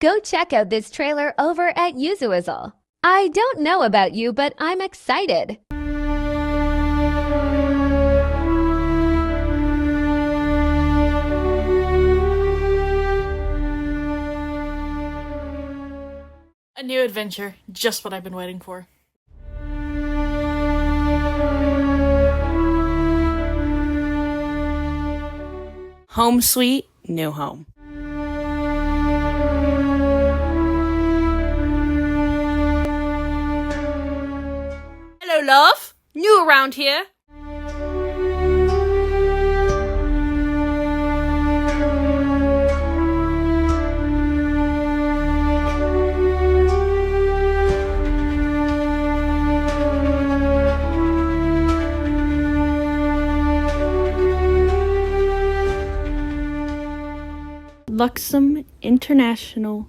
Go check out this trailer over at Yuzuizzle. I don't know about you, but I'm excited. A new adventure, just what I've been waiting for. Home sweet, new home. Hello, love. New around here. Luxem International